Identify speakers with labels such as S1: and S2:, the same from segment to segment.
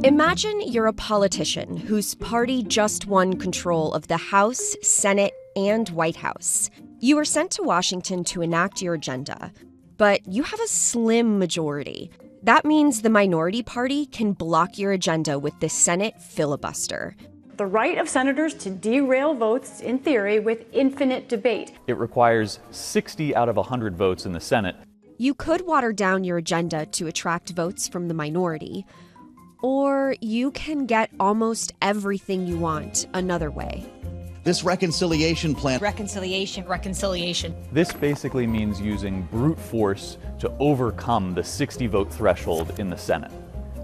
S1: Imagine you're a politician whose party just won control of the House, Senate, and White House. You were sent to Washington to enact your agenda, but you have a slim majority. That means the minority party can block your agenda with the Senate filibuster.
S2: The right of senators to derail votes, in theory, with infinite debate.
S3: It requires 60 out of 100 votes in the Senate.
S1: You could water down your agenda to attract votes from the minority, or you can get almost everything you want another way.
S4: This reconciliation plan.
S5: Reconciliation.
S3: This basically means using brute force to overcome the 60-vote threshold in the Senate.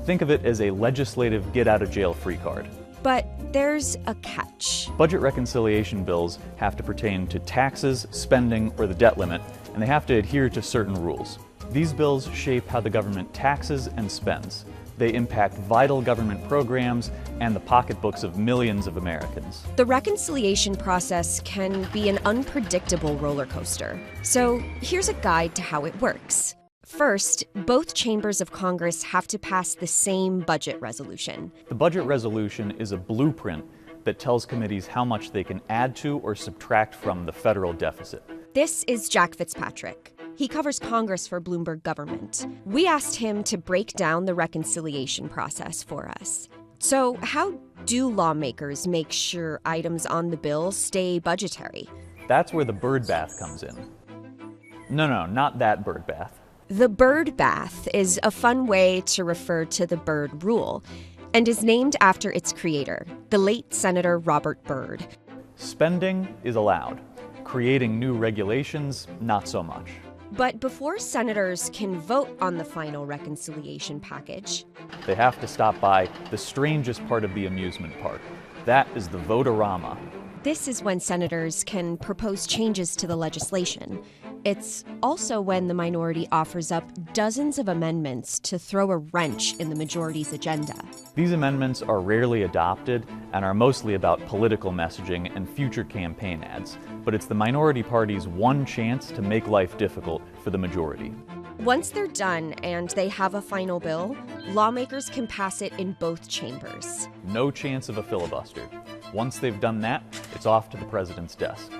S3: Think of it as a legislative get-out-of-jail-free card.
S1: But there's a catch.
S3: Budget reconciliation bills have to pertain to taxes, spending, or the debt limit, and they have to adhere to certain rules. These bills shape how the government taxes and spends. They impact vital government programs and the pocketbooks of millions of Americans.
S1: The reconciliation process can be an unpredictable roller coaster. So here's a guide to how it works. First, both chambers of Congress have to pass the same budget resolution.
S3: The budget resolution is a blueprint that tells committees how much they can add to or subtract from the federal deficit.
S1: This is Jack Fitzpatrick. He covers Congress for Bloomberg Government. We asked him to break down the reconciliation process for us. So how do lawmakers make sure items on the bill stay budgetary?
S3: That's where the bird bath comes in. No, not that bird bath.
S1: The bird bath is a fun way to refer to the Byrd Rule and is named after its creator, the late Senator Robert Byrd.
S3: Spending is allowed. Creating new regulations, not so much.
S1: But before senators can vote on the final reconciliation package,
S3: they have to stop by the strangest part of the amusement park. That is the vote-a-rama.
S1: This is when senators can propose changes to the legislation. It's also when the minority offers up dozens of amendments to throw a wrench in the majority's agenda.
S3: These amendments are rarely adopted and are mostly about political messaging and future campaign ads. But it's the minority party's one chance to make life difficult for the majority.
S1: Once they're done and they have a final bill, lawmakers can pass it in both chambers.
S3: No chance of a filibuster. Once they've done that, it's off to the president's desk.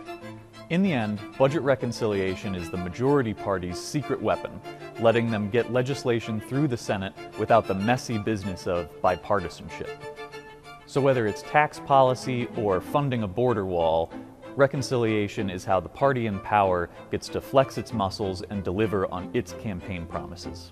S3: In the end, budget reconciliation is the majority party's secret weapon, letting them get legislation through the Senate without the messy business of bipartisanship. So whether it's tax policy or funding a border wall, reconciliation is how the party in power gets to flex its muscles and deliver on its campaign promises.